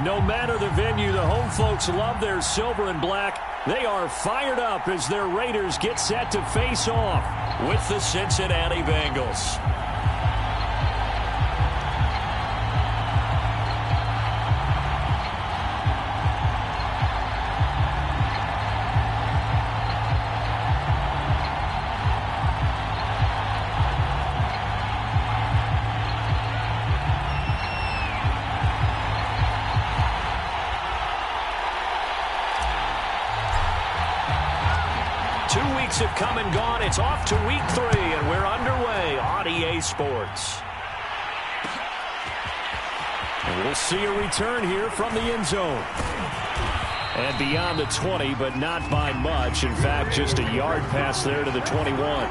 No matter the venue, the home folks love their silver and black. They are fired up as their Raiders get set to face off with the Cincinnati Bengals. Have come and gone. It's off to week 3, and we're underway on EA Sports. And we'll see a return here from the end zone. And beyond the 20, but not by much. In fact, just a yard pass there to the 21.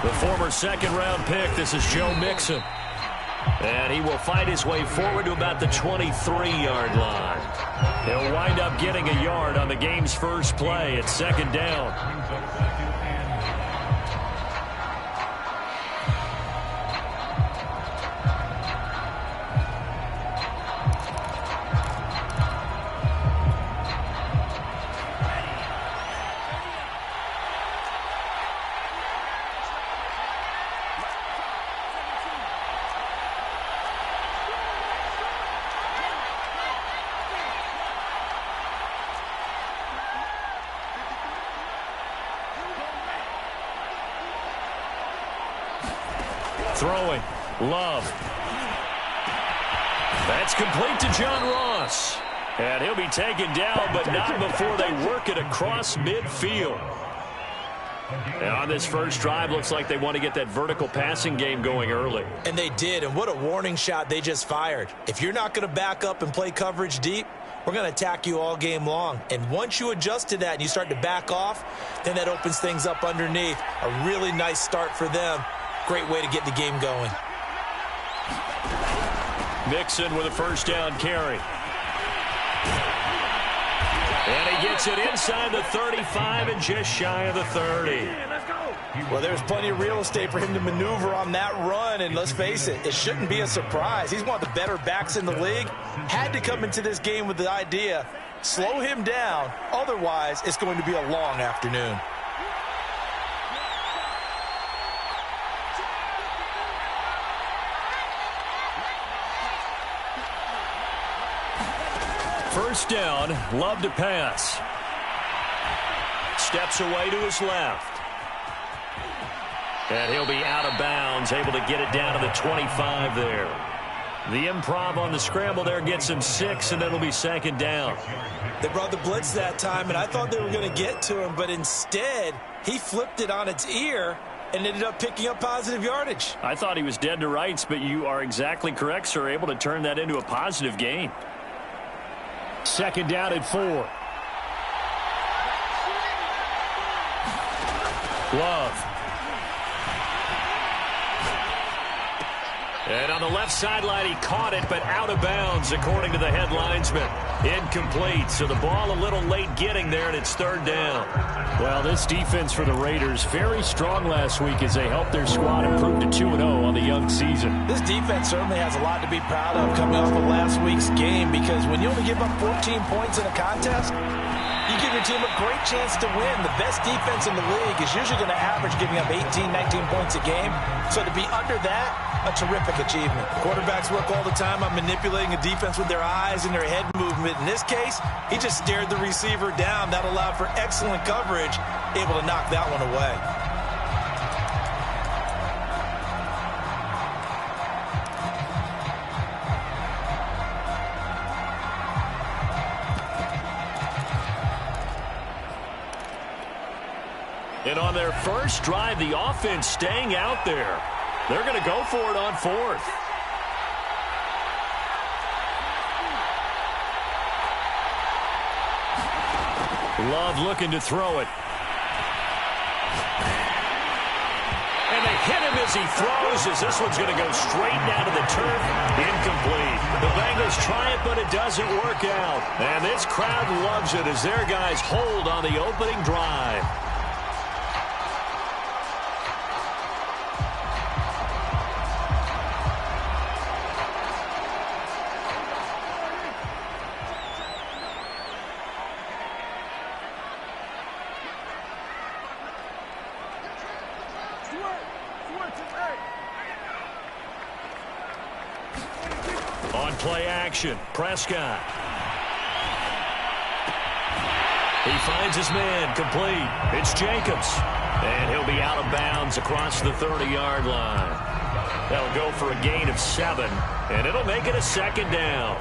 The former second-round pick, this is Joe Mixon. And he will fight his way forward to about the 23-yard line. He'll wind up getting a yard on the game's first play. It's second down. Throwing. Love. That's complete to John Ross. And he'll be taken down, but not before they work it across midfield. And on this first drive, looks like they want to get that vertical passing game going early. And they did, and what a warning shot they just fired. If you're not going to back up and play coverage deep, we're going to attack you all game long. And once you adjust to that and you start to back off, then that opens things up underneath. A really nice start for them. Great way to get the game going. Mixon with a first down carry. And he gets it inside the 35 and just shy of the 30. Well, there's plenty of real estate for him to maneuver on that run, and let's face it, it shouldn't be a surprise. He's one of the better backs in the league. Had to come into this game with the idea, slow him down, otherwise it's going to be a long afternoon. First down, Love to pass. Steps away to his left. And he'll be out of bounds, able to get it down to the 25 there. The improv on the scramble there gets him 6, and it'll be second down. They brought the blitz that time, and I thought they were going to get to him, but instead, he flipped it on its ear and ended up picking up positive yardage. I thought he was dead to rights, but you are exactly correct, sir, able to turn that into a positive gain. Second down at 4. Love. And on the left sideline, he caught it, but out of bounds, according to the head linesman. Incomplete, so the ball a little late getting there, and it's third down. Well, this defense for the Raiders, very strong last week as they helped their squad improve to 2-0 on the young season. This defense certainly has a lot to be proud of coming off of last week's game, because when you only give up 14 points in a contest, you give your team a great chance to win. The best defense in the league is usually going to average giving up 18, 19 points a game. So to be under that, a terrific achievement. Quarterbacks work all the time on manipulating a defense with their eyes and their head movement. In this case, he just stared the receiver down. That allowed for excellent coverage, able to knock that one away. And on their first drive, the offense staying out there. They're going to go for it on fourth. Love looking to throw it. And they hit him as he throws, as this one's going to go straight down to the turf. Incomplete. The Bengals try it, but it doesn't work out. And this crowd loves it as their guys hold on the opening drive. On play action, Prescott. He finds his man, complete. It's Jacobs. And he'll be out of bounds across the 30-yard line. That'll go for a gain of 7, and it'll make it a second down.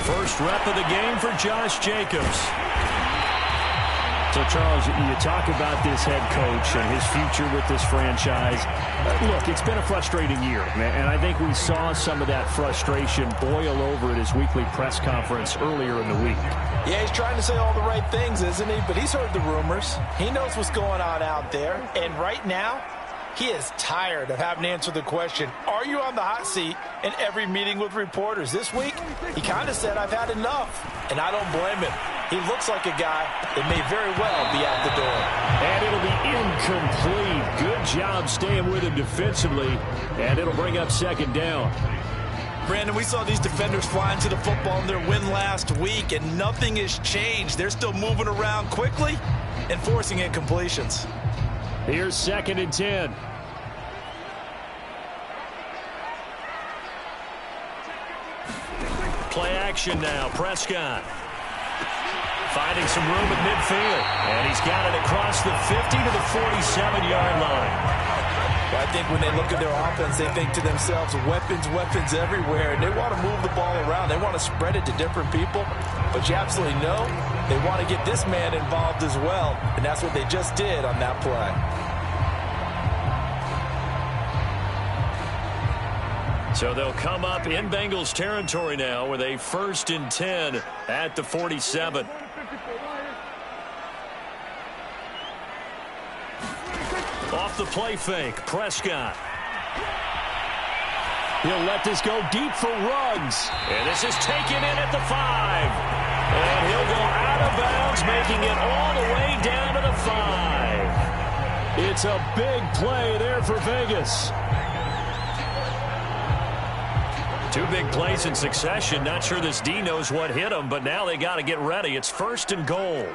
First rep of the game for Josh Jacobs. So, Charles, you talk about this head coach and his future with this franchise. Look, it's been a frustrating year, and I think we saw some of that frustration boil over at his weekly press conference earlier in the week. Yeah, he's trying to say all the right things, isn't he? But he's heard the rumors. He knows what's going on out there. And right now, he is tired of having to answer the question, are you on the hot seat, in every meeting with reporters. This week, he kind of said, I've had enough. And I don't blame him. He looks like a guy that may very well be out the door. And it'll be incomplete. Good job staying with him defensively. And it'll bring up second down. Brandon, we saw these defenders flying to the football in their win last week, and nothing has changed. They're still moving around quickly and forcing incompletions. Here's 2nd and 10. Play action now. Prescott finding some room at midfield. And he's got it across the 50 to the 47-yard line. Well, I think when they look at their offense, they think to themselves, weapons, weapons everywhere. And they want to move the ball around. They want to spread it to different people. But you absolutely know they want to get this man involved as well. And that's what they just did on that play. So they'll come up in Bengals territory now with a 1st and 10 at the 47. Off the play fake, Prescott. He'll let this go deep for Ruggs. And this is taken in at the 5. And he'll go out of bounds, making it all the way down to the 5. It's a big play there for Vegas. 2 big plays in succession. Not sure this D knows what hit him, but now they got to get ready. It's 1st and goal.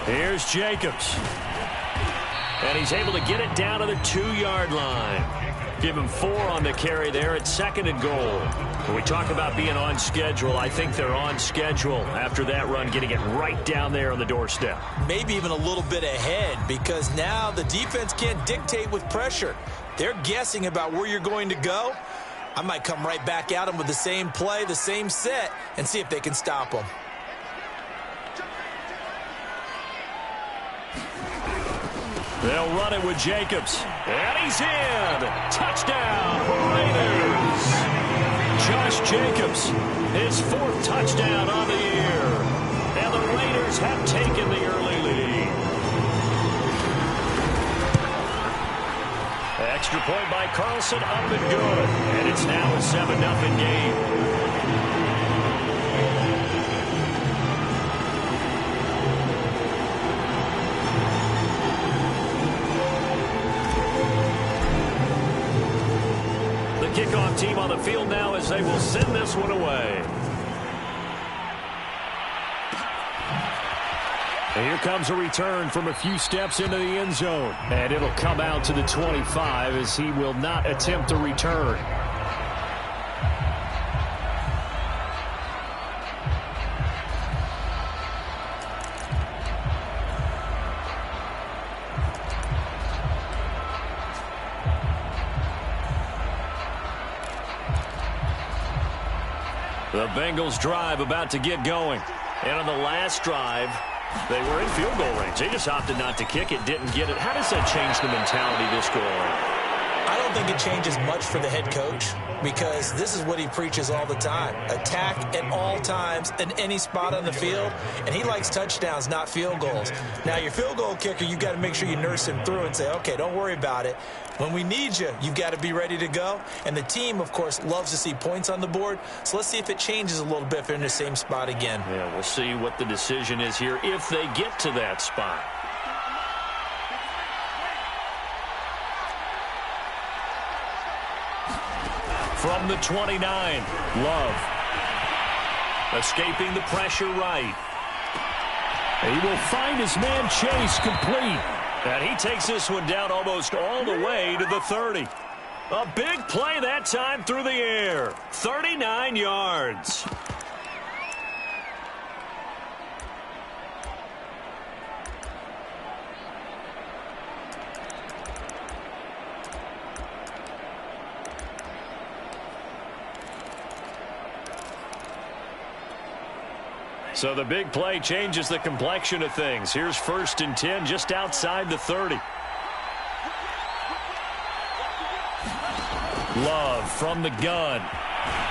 Here's Jacobs. And he's able to get it down to the 2-yard line. Give him 4 on the carry there at 2nd and goal. When we talk about being on schedule, I think they're on schedule after that run, getting it right down there on the doorstep. Maybe even a little bit ahead, because now the defense can't dictate with pressure. They're guessing about where you're going to go. I might come right back at them with the same play, the same set, and see if they can stop them. They'll run it with Jacobs. And he's in. Touchdown, Raiders. Josh Jacobs, his 4th touchdown on the year. And the Raiders have taken the early lead. Extra point by Carlson, up and good. And it's now a 7-0 game. Kickoff team on the field now as they will send this one away. And here comes a return from a few steps into the end zone. And it'll come out to the 25 as he will not attempt a return. The Bengals drive about to get going. And on the last drive, they were in field goal range. They just opted not to kick it, didn't get it. How does that change the mentality this go on? I don't think it changes much for the head coach because this is what he preaches all the time. Attack at all times in any spot on the field, and he likes touchdowns, not field goals. Now, your field goal kicker, you've got to make sure you nurse him through and say, okay, don't worry about it. When we need you, you've got to be ready to go. And the team, of course, loves to see points on the board. So let's see if it changes a little bit if they're in the same spot again. Yeah, we'll see what the decision is here if they get to that spot. From the 29, Love. Escaping the pressure right. He will find his man Chase complete. And he takes this one down almost all the way to the 30. A big play that time through the air. 39 yards. So the big play changes the complexion of things. Here's 1st and 10 just outside the 30. Love from the gun.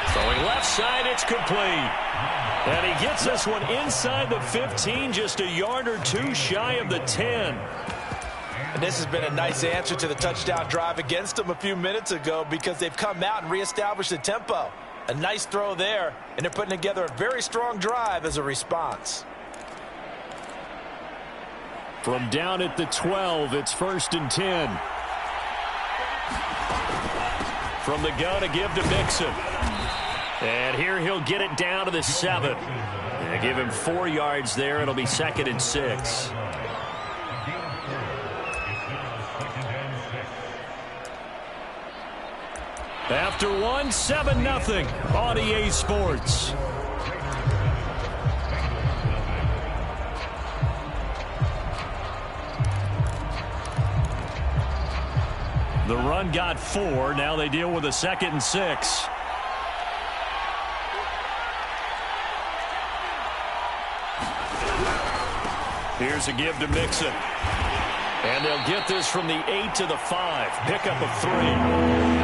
Throwing left side, it's complete. And he gets this one inside the 15, just a yard or two shy of the 10. And this has been a nice answer to the touchdown drive against them a few minutes ago because they've come out and reestablished the tempo. A nice throw there, and they're putting together a very strong drive as a response. From down at the 12, it's 1st and 10. From the gun, a give to Mixon. And here he'll get it down to the 7. And give him 4 yards there. It'll be 2nd and 6. After one, 7-0 on EA Sports. The run got 4. Now they deal with a 2nd and 6. Here's a give to Mixon. And they'll get this from the 8 to the 5. Pickup of 3.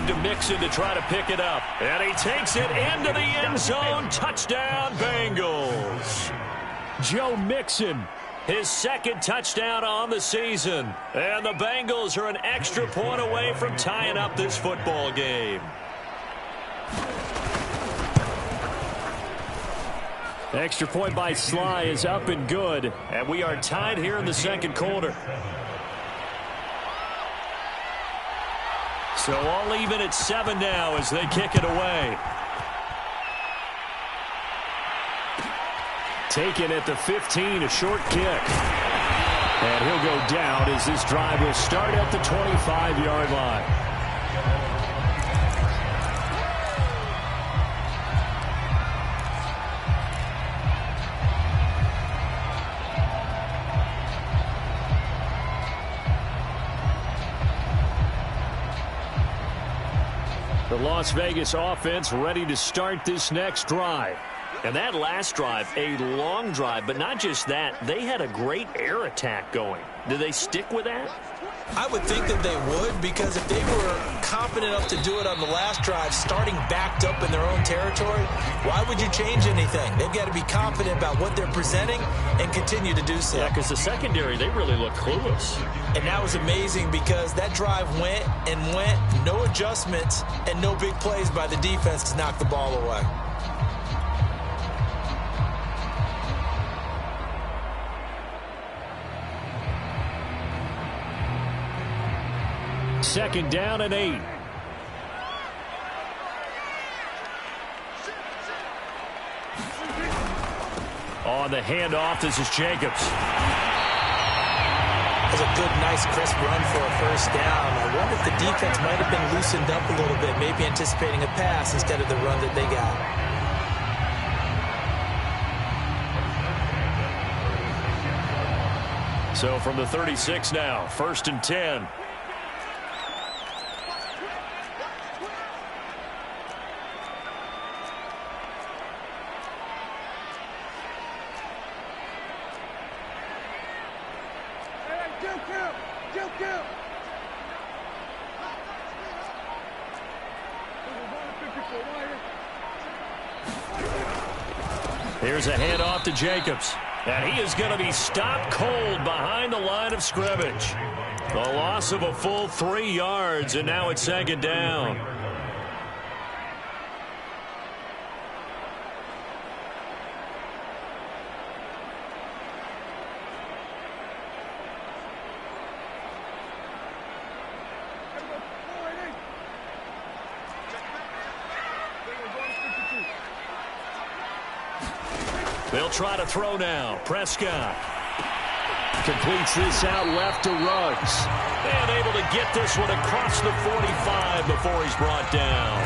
To Mixon to try to pick it up. And he takes it into the end zone. Touchdown, Bengals. Joe Mixon, his 2nd touchdown on the season. And the Bengals are an extra point away from tying up this football game. Extra point by Sly is up and good. And we are tied here in the 2nd quarter. So all even at 7 now as they kick it away. Taken at the 15, a short kick. And he'll go down as this drive will start at the 25-yard line. The Las Vegas offense ready to start this next drive. And that last drive, a long drive, but not just that. They had a great air attack going. Do they stick with that? I would think that they would because if they were confident enough to do it on the last drive, starting backed up in their own territory, why would you change anything? They've got to be confident about what they're presenting and continue to do so. Yeah, because the secondary, they really look clueless. And that was amazing because that drive went and went, no adjustments and no big plays by the defense to knock the ball away. Second down and 8. On the handoff, this is Jacobs. That's a good, nice, crisp run for a first down. I wonder if the defense might have been loosened up a little bit, maybe anticipating a pass instead of the run that they got. So from the 36 now, 1st and 10. Here's a handoff to Jacobs. And he is going to be stopped cold behind the line of scrimmage. The loss of a full 3 yards, and now it's 2nd down. They'll try to throw now. Prescott completes this out left to Ruggs. And able to get this one across the 45 before he's brought down.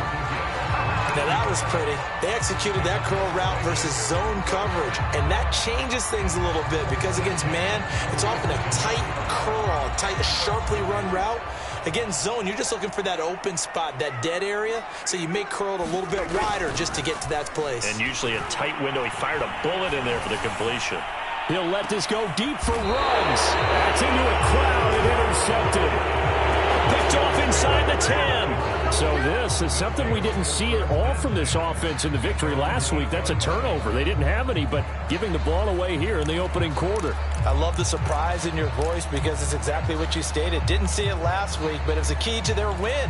Now that was pretty. They executed that curl route versus zone coverage. And that changes things a little bit because against man, it's often a tight curl, tight, sharply run route. Against zone, you're just looking for that open spot, that dead area, so you may curl it a little bit wider just to get to that place. And usually a tight window. He fired a bullet in there for the completion. He'll let this go deep for Ruggs. That's into a crowd and intercepted. Picked off inside the 10. So this is something we didn't see at all from this offense in the victory last week. That's a turnover. They didn't have any, but giving the ball away here in the opening quarter. I love the surprise in your voice because it's exactly what you stated. Didn't see it last week, but it was a key to their win.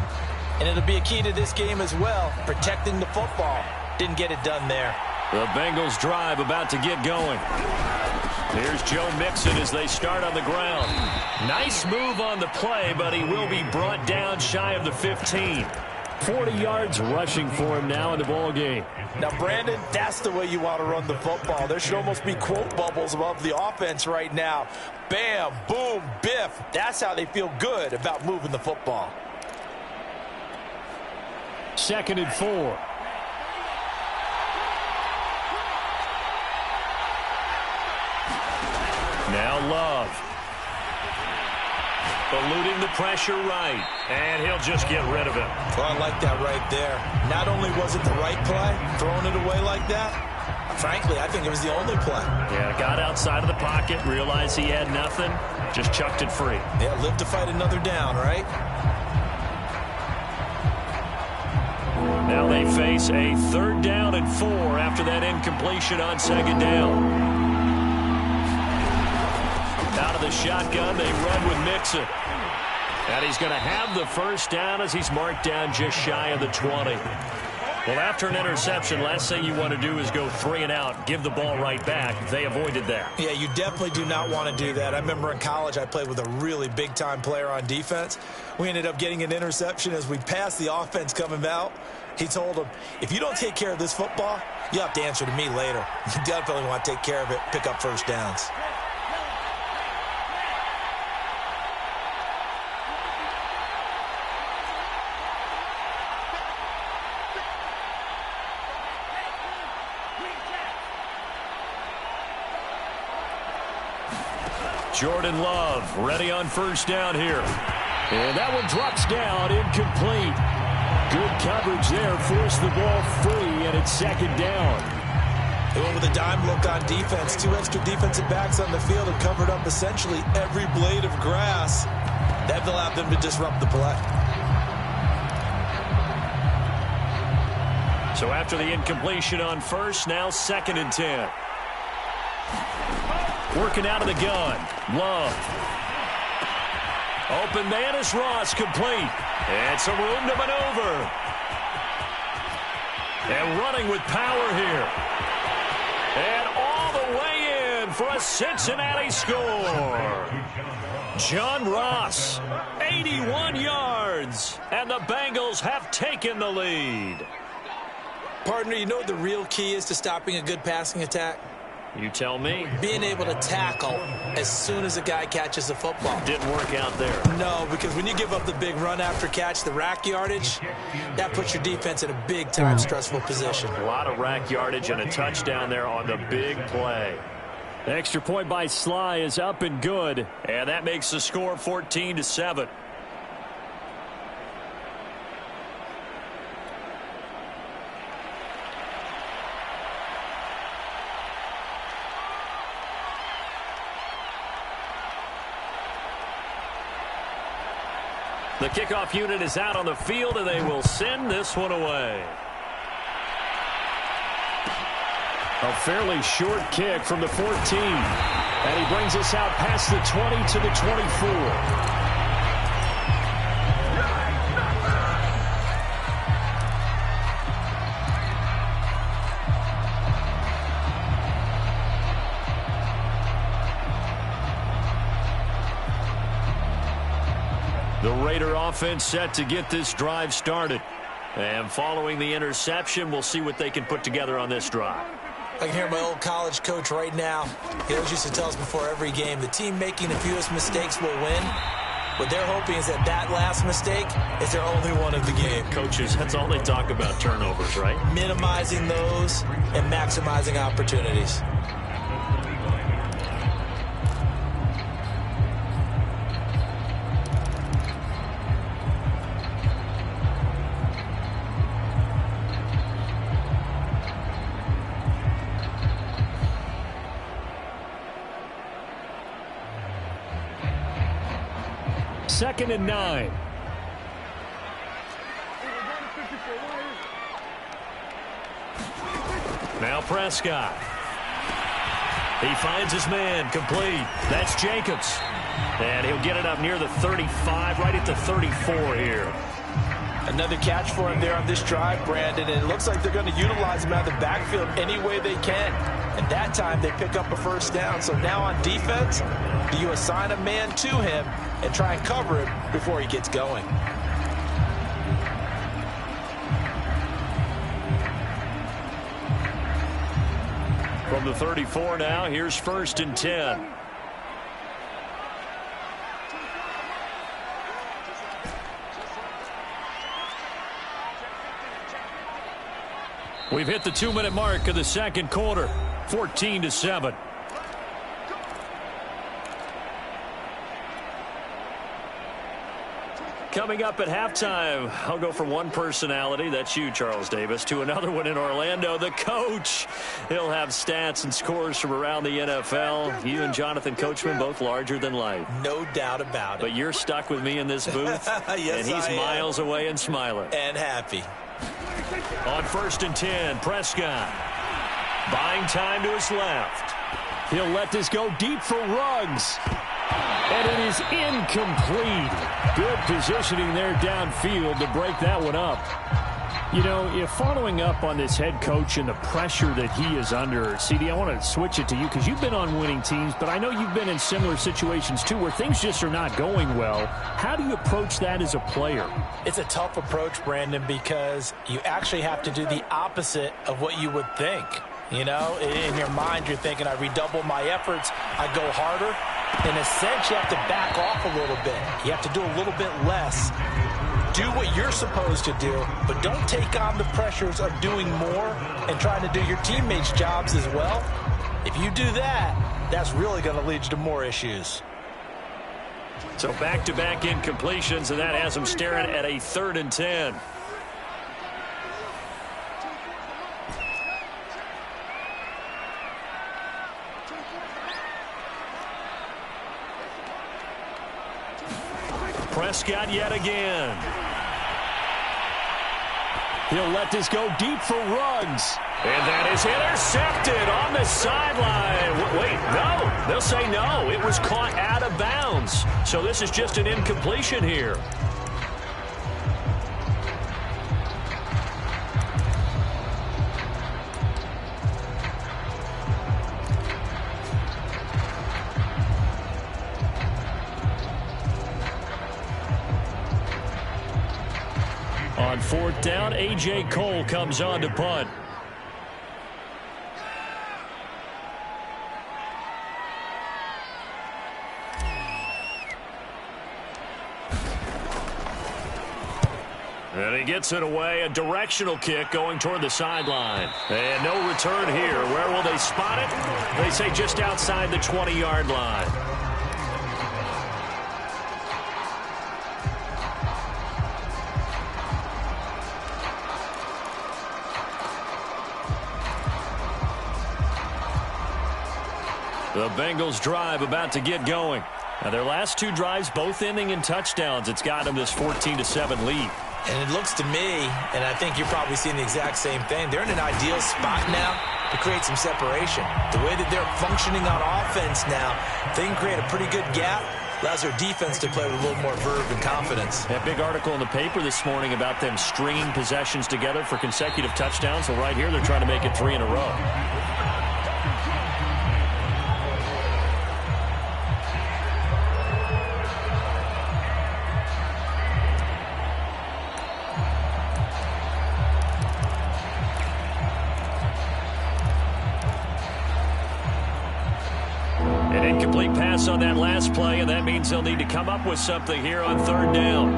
And it'll be a key to this game as well, protecting the football. Didn't get it done there. The Bengals drive about to get going. Here's Joe Mixon as they start on the ground. Nice move on the play, but he will be brought down shy of the 15. 40 yards rushing for him now in the ball game. Now, Brandon, that's the way you want to run the football. There should almost be quote bubbles above the offense right now. Bam, boom, biff. That's how they feel good about moving the football. 2nd and 4. Now Love. Eluding the pressure right. And he'll just get rid of it. Well, I like that right there. Not only was it the right play, throwing it away like that, frankly, I think it was the only play. Yeah, got outside of the pocket, realized he had nothing, just chucked it free. Yeah, live to fight another down, right? Now they face a 3rd down and 4 after that incompletion on 2nd down. Out of the shotgun, they run with Mixon. And he's going to have the first down as he's marked down just shy of the 20. Well, after an interception, last thing you want to do is go 3 and out, give the ball right back. They avoided that. Yeah, you definitely do not want to do that. I remember in college I played with a really big-time player on defense. We ended up getting an interception as we passed the offense coming out. He told him, if you don't take care of this football, you have to answer to me later. You definitely want to take care of it, pick up first downs. Jordan Love ready on first down here. And that one drops down, incomplete. Good coverage there, forced the ball free, and it's 2nd down. They went with a dime look on defense. 2 extra defensive backs on the field and covered up essentially every blade of grass. That allowed them to disrupt the play. So after the incompletion on first, now 2nd and 10. Working out of the gun. Love. Open man is Ross, complete. And some room to maneuver. And running with power here. And all the way in for a Cincinnati score. John Ross, 81 yards. And the Bengals have taken the lead. Partner, you know what the real key is to stopping a good passing attack? You tell me. Being able to tackle as soon as a guy catches the football. Didn't work out there. No, because when you give up the big run after catch, the rack yardage, that puts your defense in a big-time stressful position. A lot of rack yardage and a touchdown there on the big play. The extra point by Sly is up and good. And that makes the score 14-7. The kickoff unit is out on the field, and they will send this one away. A fairly short kick from the 14. And he brings us out past the 20 to the 24. The Raider offense set to get this drive started. And following the interception, we'll see what they can put together on this drive. I can hear my old college coach right now. He always used to tell us before every game, the team making the fewest mistakes will win. What they're hoping is that that last mistake is their only one of the game. Coaches, that's all they talk about, turnovers, right? Minimizing those and maximizing opportunities. Second and 9. Now Prescott. He finds his man, complete. That's Jacobs. And he'll get it up near the 35, right at the 34 here. Another catch for him there on this drive, Brandon, and it looks like they're going to utilize him out of the backfield any way they can. And that time they pick up a first down. So now on defense, do you assign a man to him and try and cover him before he gets going? From the 34 now, here's first and 10. We've hit the 2-minute mark of the second quarter, 14-7. Coming up at halftime, I'll go from one personality, that's you, Charles Davis, to another one in Orlando, the coach. He'll have stats and scores from around the NFL. You and Jonathan Coachman, both larger than life. No doubt about it. But you're stuck with me in this booth, yes, and he's miles away and smiling. And happy. On first and 10, Prescott. Buying time to his left. He'll let this go deep for Ruggs. And it is incomplete. Good positioning there downfield to break that one up. You know, if following up on this head coach and the pressure that he is under, CD, I want to switch it to you because you've been on winning teams, but I know you've been in similar situations too where things just are not going well. How do you approach that as a player? It's a tough approach, Brandon, because you actually have to do the opposite of what you would think. You know, in your mind, you're thinking, I redouble my efforts, I go harder. In a sense, you have to back off a little bit. You have to do a little bit less. Do what you're supposed to do, but don't take on the pressures of doing more and trying to do your teammates' jobs as well. If you do that, that's really going to lead you to more issues. So back-to-back incompletions, and that has them staring at a 3rd and 10. Prescott yet again. He'll let this go deep for Ruggs. And that is intercepted on the sideline. Wait, no. They'll say no. It was caught out of bounds. So this is just an incompletion here. On 4th down, A.J. Cole comes on to punt. And he gets it away, a directional kick going toward the sideline. And no return here. Where will they spot it? They say just outside the 20-yard line. The Bengals drive about to get going. Now their last two drives both ending in touchdowns. It's got them this 14-7 lead. And it looks to me, and I think you're probably seeing the exact same thing, they're in an ideal spot now to create some separation. The way that they're functioning on offense now, they can create a pretty good gap. Allows their defense to play with a little more verve and confidence. That big article in the paper this morning about them stringing possessions together for consecutive touchdowns. So right here, they're trying to make it 3 in a row. Incomplete pass on that last play, and that means they'll need to come up with something here on third down.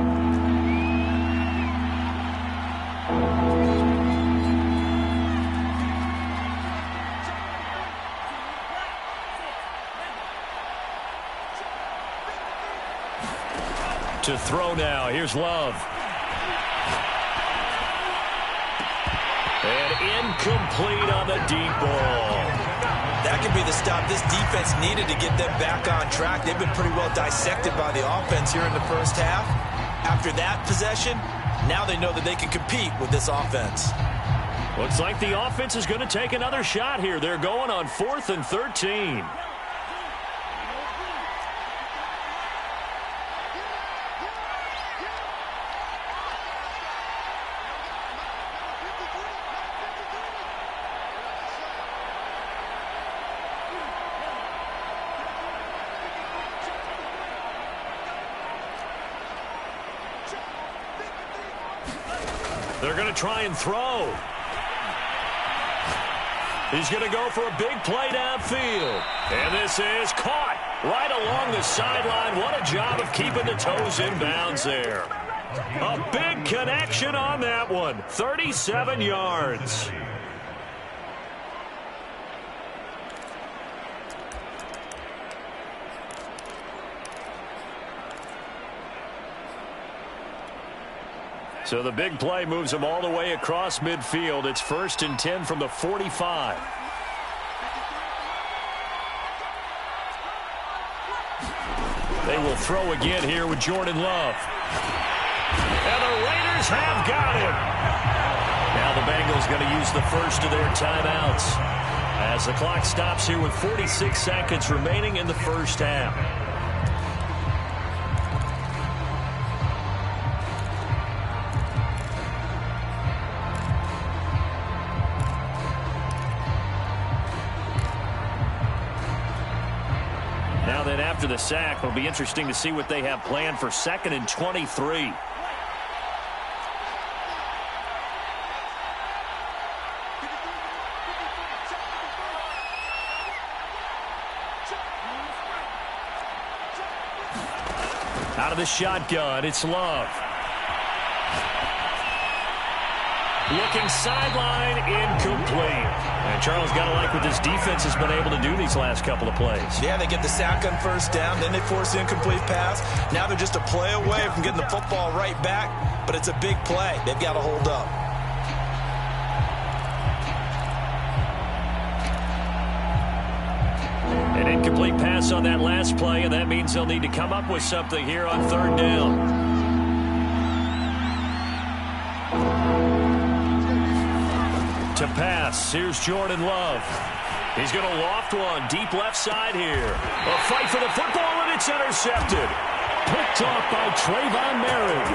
To throw now, here's Love. And incomplete on the deep ball. That could be the stop this defense needed to get them back on track. They've been pretty well dissected by the offense here in the first half. After that possession, now they know that they can compete with this offense. Looks like the offense is going to take another shot here. They're going on 4th and 13. They're going to try and throw. He's going to go for a big play downfield. And this is caught right along the sideline. What a job of keeping the toes in bounds there. A big connection on that one. 37 yards. So the big play moves them all the way across midfield. It's 1st and 10 from the 45. They will throw again here with Jordan Love. And the Raiders have got him. Now the Bengals going to use the first of their timeouts as the clock stops here with 46 seconds remaining in the first half. Now then, after the sack, it'll be interesting to see what they have planned for 2nd and 23. Out of the shotgun, it's Love. Looking sideline, incomplete. And Charles, got to like what this defense has been able to do these last couple of plays. Yeah, they get the sack on first down, then they force the incomplete pass. Now they're just a play away from getting the football right back, but it's a big play. They've got to hold up. An incomplete pass on that last play, and that means they'll need to come up with something here on third down. To pass, here's Jordan Love. He's going to loft one deep left side here. A fight for the football, and it's intercepted. Picked off by Trayvon Merritt.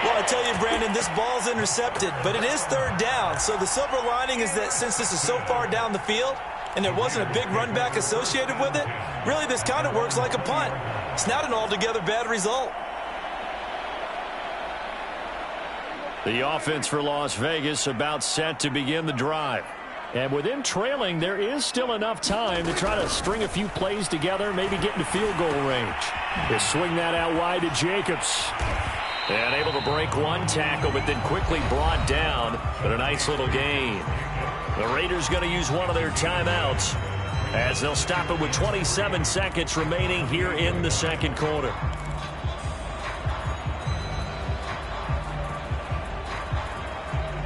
Well, I tell you, Brandon, this ball's intercepted, but it is third down. So the silver lining is that since this is so far down the field and there wasn't a big run back associated with it, really this kind of works like a punt. It's not an altogether bad result. The offense for Las Vegas about set to begin the drive. And with them trailing, there is still enough time to try to string a few plays together, maybe get into field goal range. They swing that out wide to Jacobs. And able to break one tackle, but then quickly brought down. But a nice little gain. The Raiders going to use one of their timeouts as they'll stop it with 27 seconds remaining here in the second quarter.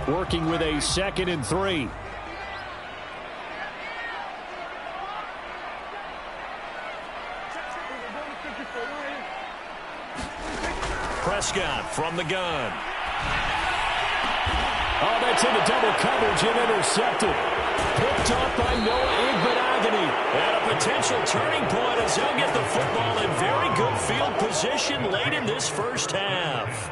Working with a 2nd and 3. Prescott from the gun. Oh, that's into double coverage and intercepted. Picked off by Noah Igbenogany. And a potential turning point as they'll get the football in very good field position late in this first half.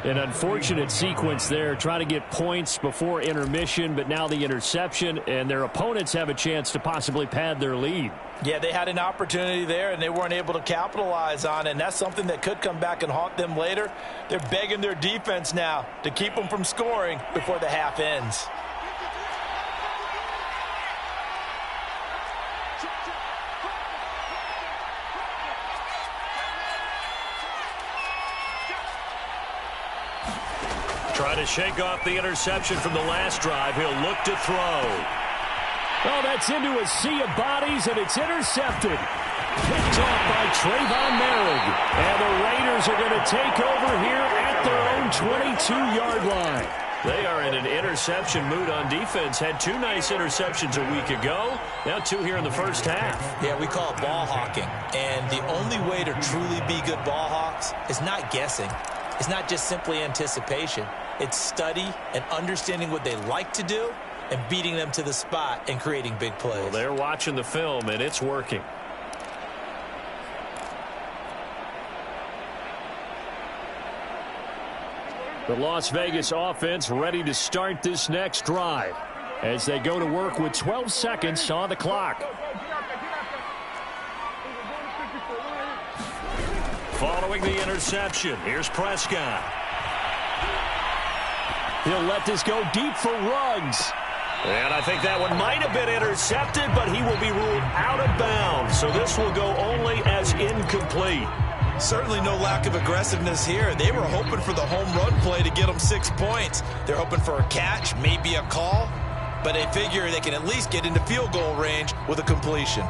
An unfortunate sequence there, trying to get points before intermission, but now the interception, and their opponents have a chance to possibly pad their lead. Yeah, they had an opportunity there, and they weren't able to capitalize on it, and that's something that could come back and haunt them later. They're begging their defense now to keep them from scoring before the half ends. Trying to shake off the interception from the last drive. He'll look to throw. Oh, that's into a sea of bodies, and it's intercepted. Picked off by Trayvon Merrick. And the Raiders are going to take over here at their own 22-yard line. They are in an interception mood on defense. Had 2 nice interceptions a week ago. Now 2 here in the first half. Yeah, we call it ball hawking. And the only way to truly be good ball hawks is not guessing. It's not just simply anticipation. It's study and understanding what they like to do and beating them to the spot and creating big plays. Well, they're watching the film, and it's working. The Las Vegas offense ready to start this next drive as they go to work with 12 seconds on the clock. Following the interception, here's Prescott. He'll let this go deep for Ruggs. And I think that one might have been intercepted, but he will be ruled out of bounds. So this will go only as incomplete. Certainly no lack of aggressiveness here. They were hoping for the home run play to get them 6 points. They're hoping for a catch, maybe a call, but they figure they can at least get into field goal range with a completion.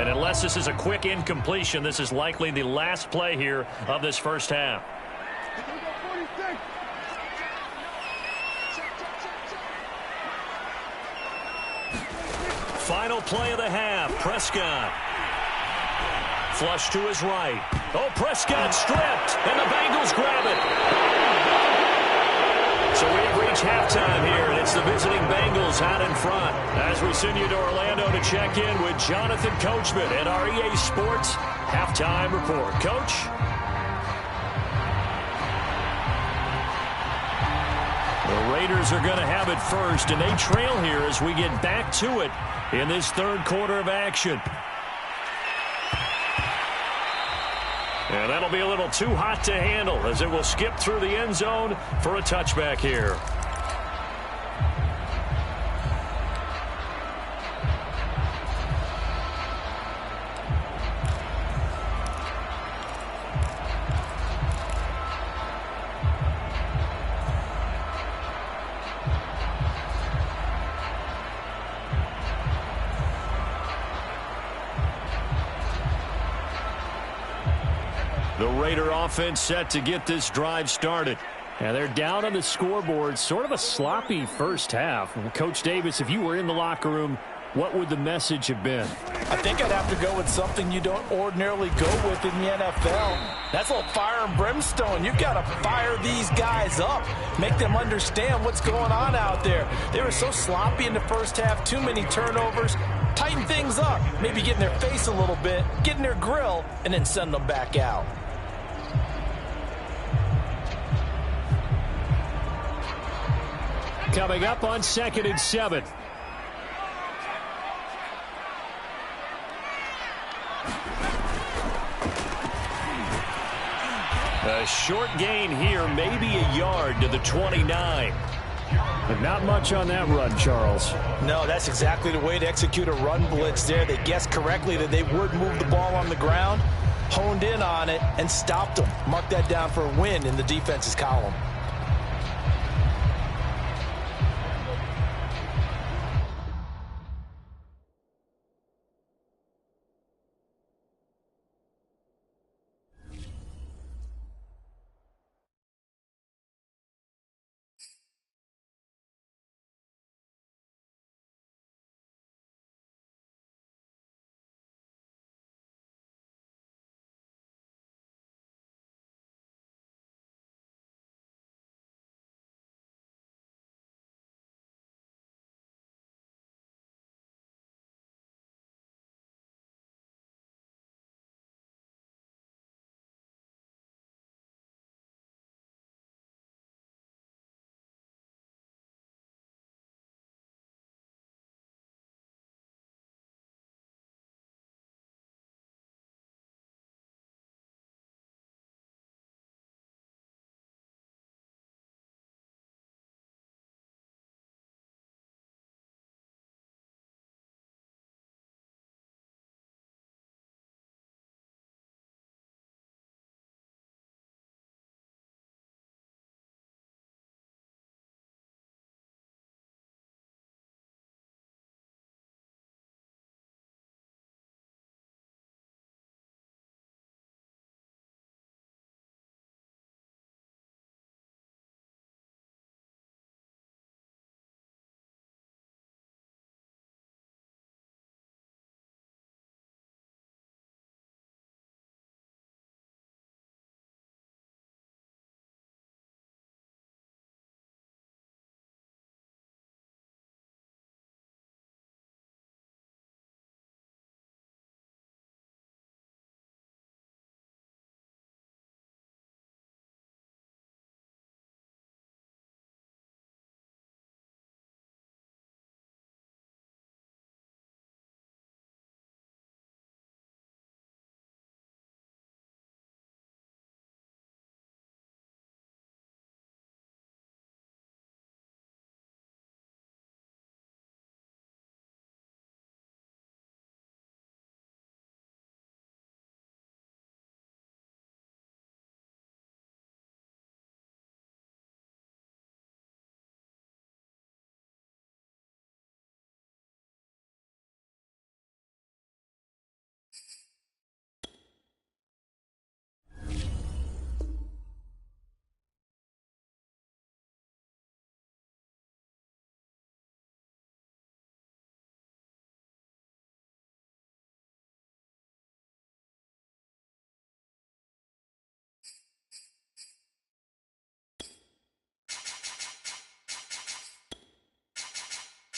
And unless this is a quick incompletion, this is likely the last play here of this first half. Final play of the half. Prescott. Flush to his right. Oh, Prescott stripped, and the Bengals grab it. So we have reached halftime here, and it's the visiting Bengals out in front. As we send you to Orlando to check in with Jonathan Coachman at our EA Sports Halftime Report. Coach? The Raiders are going to have it first, and they trail here as we get back to it in this third quarter of action. And that'll be a little too hot to handle as it will skip through the end zone for a touchback here. The Raider offense set to get this drive started. And they're down on the scoreboard. Sort of a sloppy first half. Coach Davis, if you were in the locker room, what would the message have been? I think I'd have to go with something you don't ordinarily go with in the NFL. That's a little fire and brimstone. You've got to fire these guys up. Make them understand what's going on out there. They were so sloppy in the first half. Too many turnovers. Tighten things up. Maybe get in their face a little bit. Get in their grill. And then send them back out. Coming up on 2nd and 7. A short gain here, maybe a yard to the 29. But not much on that run, Charles. No, that's exactly the way to execute a run blitz there. They guessed correctly that they would move the ball on the ground. honed in on it, and stopped them. Mark that down for a win in the defense's column.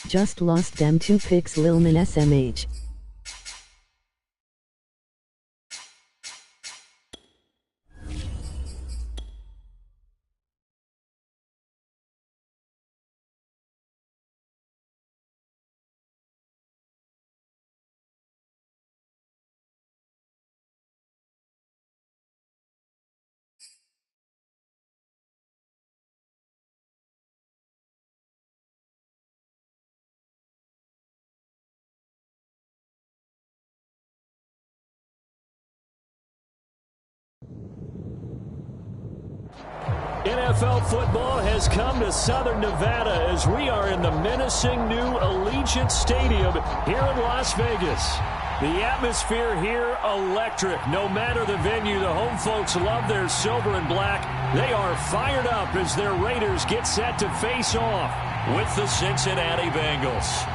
Just lost them 2 picks Lilman SMH. NFL football has come to Southern Nevada as we are in the menacing new Allegiant Stadium here in Las Vegas. The atmosphere here electric. No matter the venue, the home folks love their silver and black. They are fired up as their Raiders get set to face off with the Cincinnati Bengals.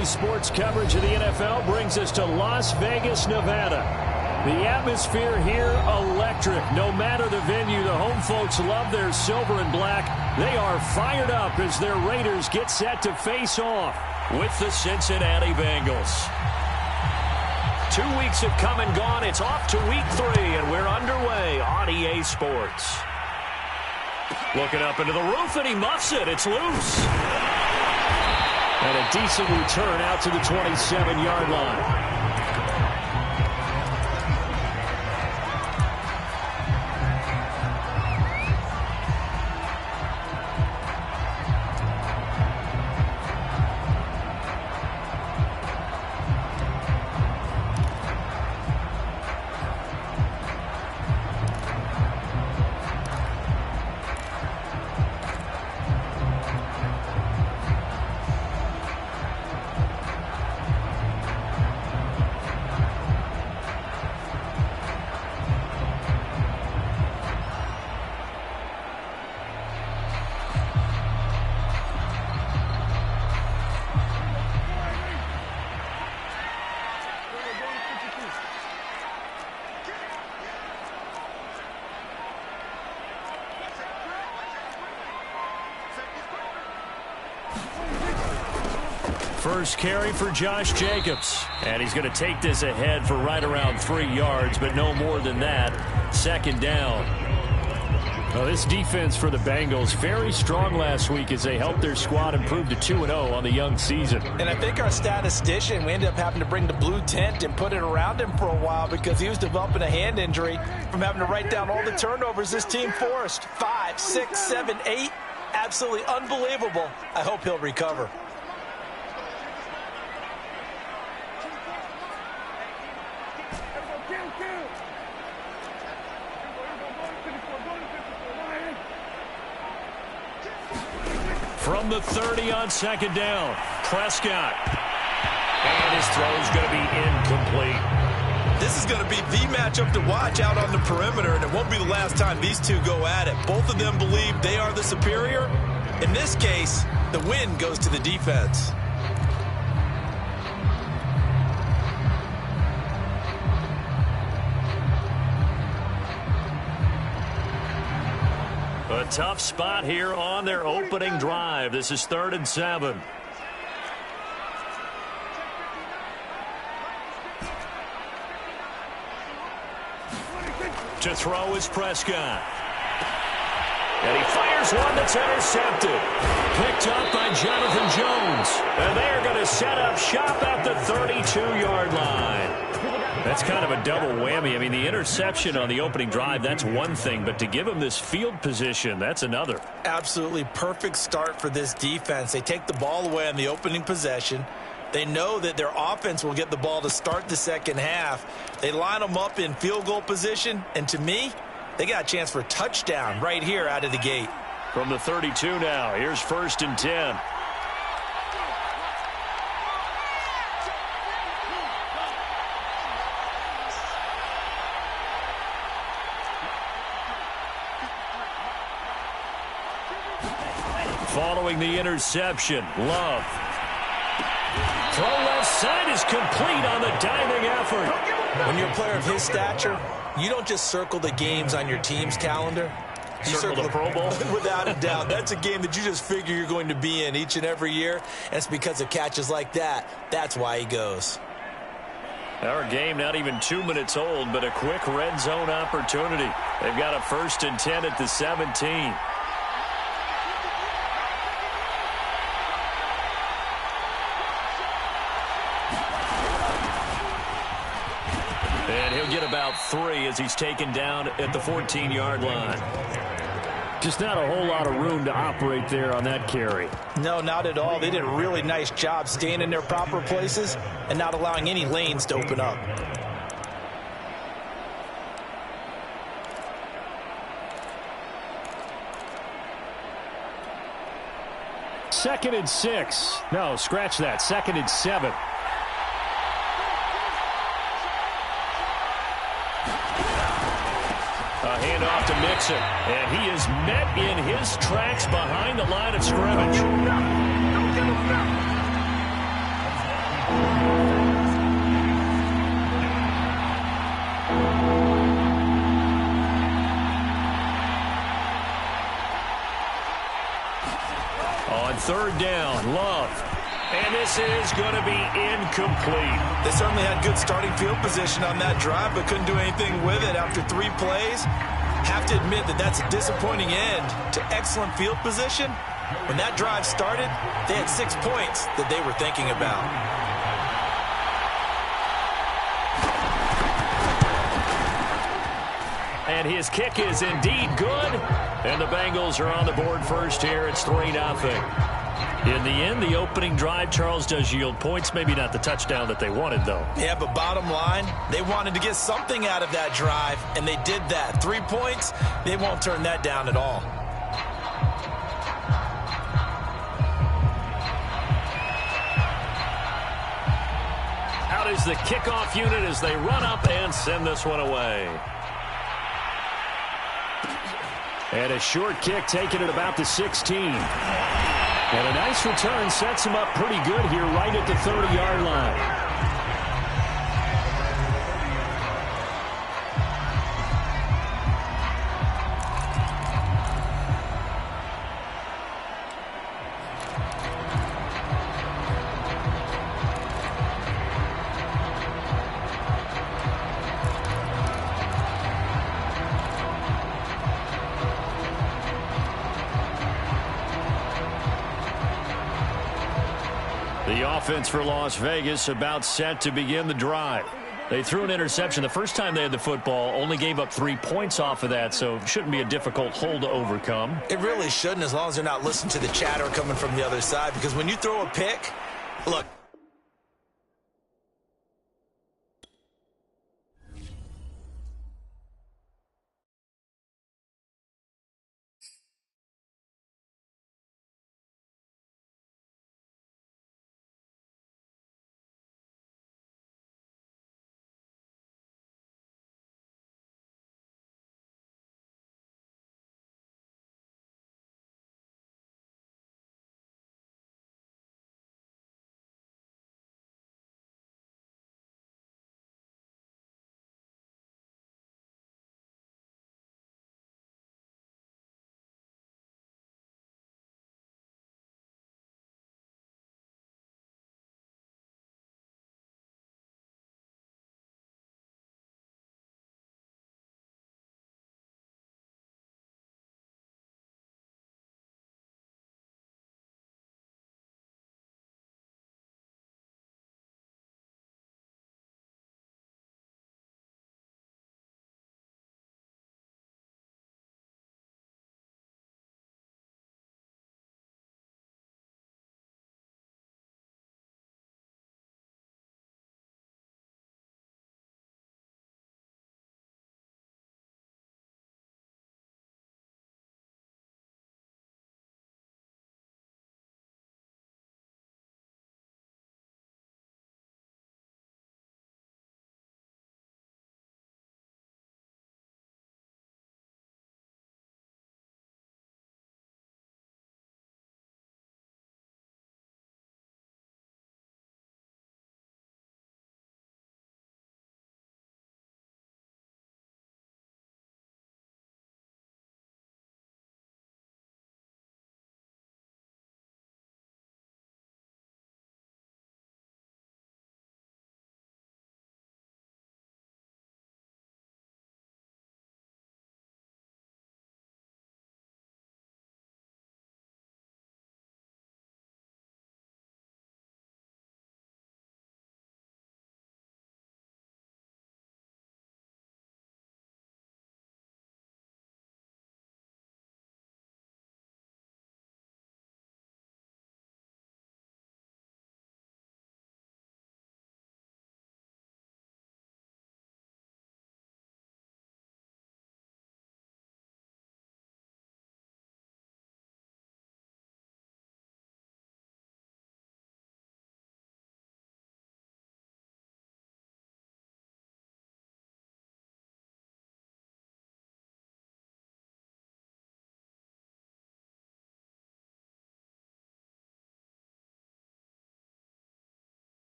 Daily sports coverage of the NFL brings us to Las Vegas, Nevada. The atmosphere here, electric. No matter the venue, the home folks love their silver and black. They are fired up as their Raiders get set to face off with the Cincinnati Bengals. 2 weeks have come and gone. It's off to week 3, and we're underway on EA Sports. Looking up into the roof, and he muffs it. It's loose. And a decent return out to the 27-yard line. First carry for Josh Jacobs. And he's going to take this ahead for right around 3 yards, but no more than that. Second down. Well, this defense for the Bengals, very strong last week as they helped their squad improve to 2-0 on the young season. And I think our statistician, we ended up having to bring the blue tent and put it around him for a while because he was developing a hand injury from having to write down all the turnovers this team forced. 5, 6, 7, 8. Absolutely unbelievable. I hope he'll recover. From the 30 on second down, Prescott. And his throw's going to be incomplete. This is going to be the matchup to watch out on the perimeter, and it won't be the last time these two go at it. Both of them believe they are the superior. In this case, the win goes to the defense. A tough spot here on their opening drive. This is 3rd and 7. To throw is Prescott. And he fires one that's intercepted. Picked up by Jonathan Jones. And they're going to set up shop at the 32-yard line. That's kind of a double whammy. I mean, the interception on the opening drive, that's one thing. But to give him this field position, that's another. Absolutely perfect start for this defense. They take the ball away on the opening possession. They know that their offense will get the ball to start the second half. They line them up in field goal position. And to me, they got a chance for a touchdown right here out of the gate. From the 32 now, here's 1st and 10. Following the interception, Love. Throw left side is complete on the diving effort. When you're a player of his stature, you don't just circle the games on your team's calendar. You circle the Pro Bowl? Without a doubt. That's a game that you just figure you're going to be in each and every year. And it's because of catches like that. That's why he goes. Our game not even 2 minutes old, but a quick red zone opportunity. They've got a 1st and 10 at the 17. And he'll get about 3 as he's taken down at the 14-yard line. Just not a whole lot of room to operate there on that carry. No, not at all. They did a really nice job staying in their proper places and not allowing any lanes to open up. Second and 6. No, scratch that. 2nd and 7. A handoff to Mixon, and he is met in his tracks behind the line of scrimmage. third down. Love. And this is going to be incomplete. They certainly had good starting field position on that drive, but couldn't do anything with it after 3 plays. Have to admit that that's a disappointing end to excellent field position. When that drive started, they had 6 points that they were thinking about. And his kick is indeed good. And the Bengals are on the board first here. It's 3-0. In the end, the opening drive, Charles, does yield points. Maybe not the touchdown that they wanted, though. Yeah, but bottom line, they wanted to get something out of that drive, and they did that. 3 points, they won't turn that down at all. Out is the kickoff unit as they run up and send this one away. And a short kick taken at about the 16. And a nice return sets him up pretty good here right at the 30-yard line. The offense for Las Vegas about set to begin the drive. They threw an interception the first time they had the football, only gave up 3 points off of that, so shouldn't be a difficult hole to overcome. It really shouldn't, as long as they're not listening to the chatter coming from the other side, because when you throw a pick, look,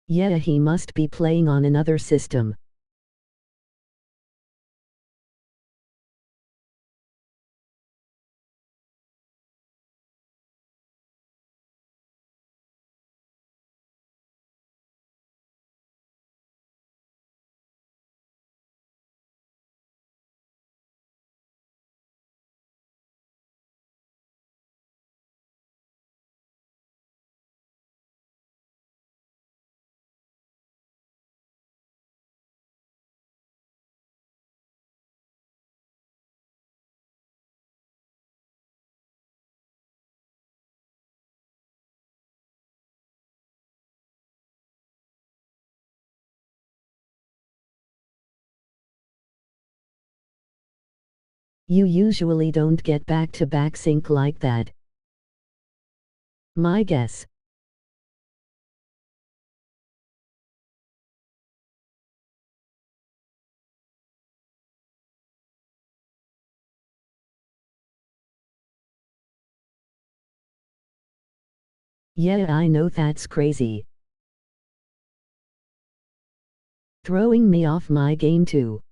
Yeah, he must be playing on another system. You usually don't get back-to-back sync like that. My guess. Yeah, I know that's crazy. Throwing me off my game too.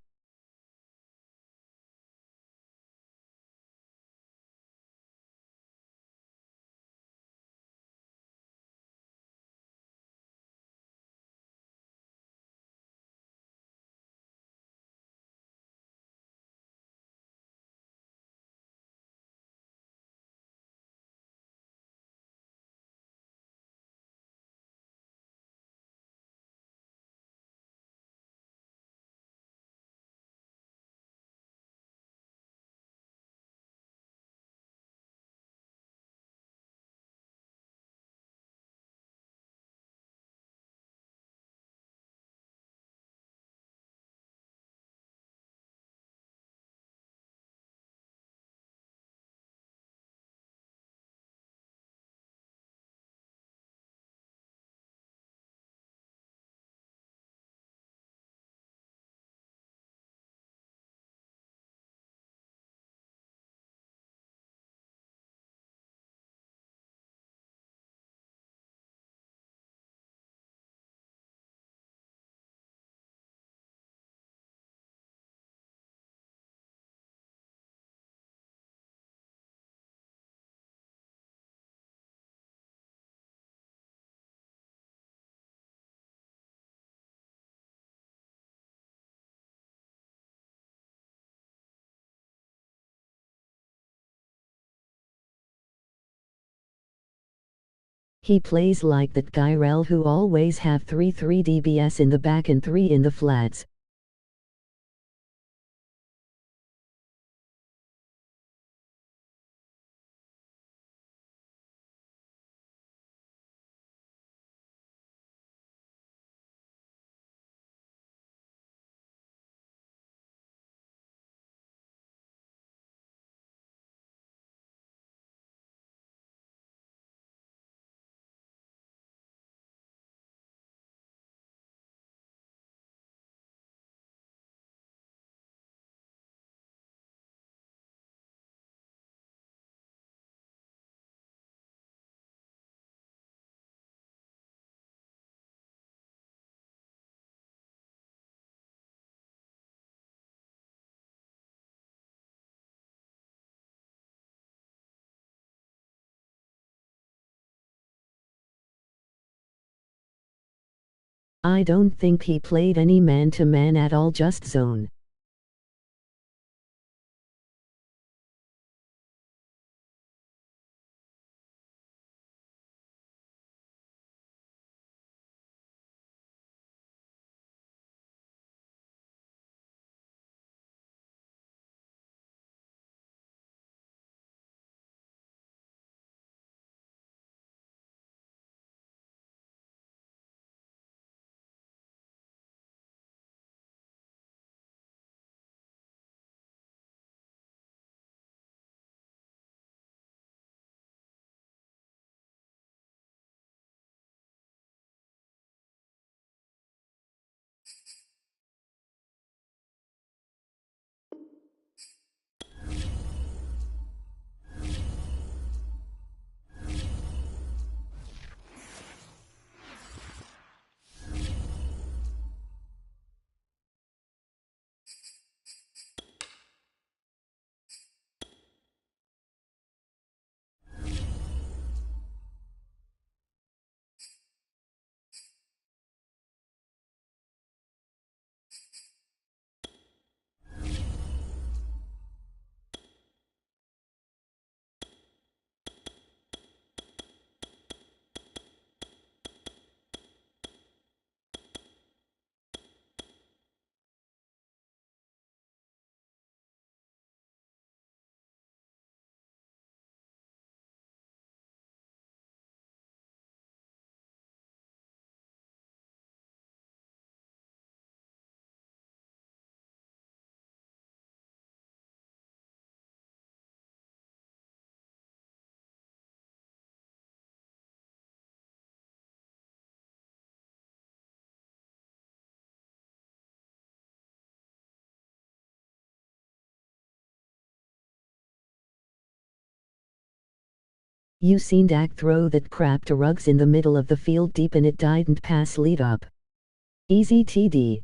He plays like that guy Rel who always have 3 DBS in the back and 3 in the flats. I don't think he played any man-to-man at all, just zone. You seen Dak throw that crap to Ruggs in the middle of the field deep and it didn't pass lead up. Easy TD.